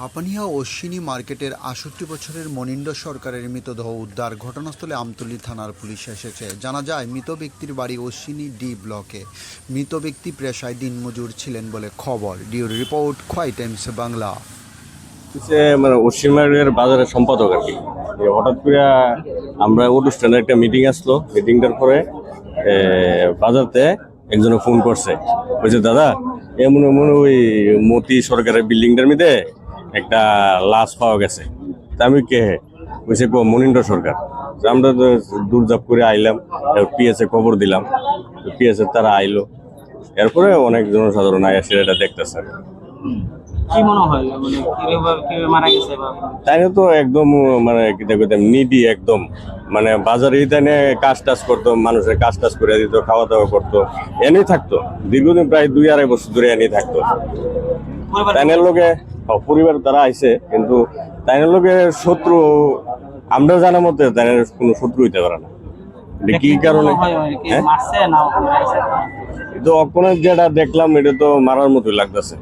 হাপানিয়া অশ্বিনী মার্কেটের ৬৮ বছরের মনিন্দ সরকারের মৃতদেহ উদ্ধার। ঘটনাস্থলে আমতলী থানার পুলিশ এসেছে। জানা যায়, মৃত ব্যক্তির বাড়ি অশ্বিনী ডি ব্লকে। মৃত ব্যক্তি পেশায় দিনমজুর ছিলেন বলে খবর। ডিও রিপোর্ট, খোয়াই টাইমস বাংলা। মানে অশ্বিনী মার্কেটের বাজারের সম্পাদক আর কি। হঠাৎ করে আমরা অটো স্ট্যান্ডে একটা মিটিং আসলো। মিটিংটার পরে বাজারতে একজনে ফোন করছে, বলছে দাদা এমন এমন ওই মতি সরকারের বিল্ডিংটার মধ্যে একটা লাশ পাওয়া গেছে। তা আমি কে বলছে মনিন্দ সরকার। আমরা তো দূরজাপ করে আইলাম, পিএসএ খবর দিলাম, পিএসএ তারা আইলো। এরপরে অনেক জনসাধারণ আয়া সেটা দেখতেছে। কি মনে হয় মানে কিভাবে মারা গেছে? তাই তো একদম মানে নিডি একদম, মানে বাজারে তাই কাজ টাজ করতো, মানুষের কাজ টাজ করে দিত, খাওয়া দাওয়া করতো, এনেই থাকতো দীর্ঘদিন, প্রায় ২-২.৫ বছর ধরে এনেই থাকতো। তাইনের লোকে পরিবার তারা আইছে, কিন্তু তাইনের লোকে শত্রু আমরা জানার মধ্যে তাইনের কোনো শত্রু হইতে পারে না। কি কারণে তো অক্ষণে যেটা দেখলাম, এটা তো মারার মতোই লাগতেছে।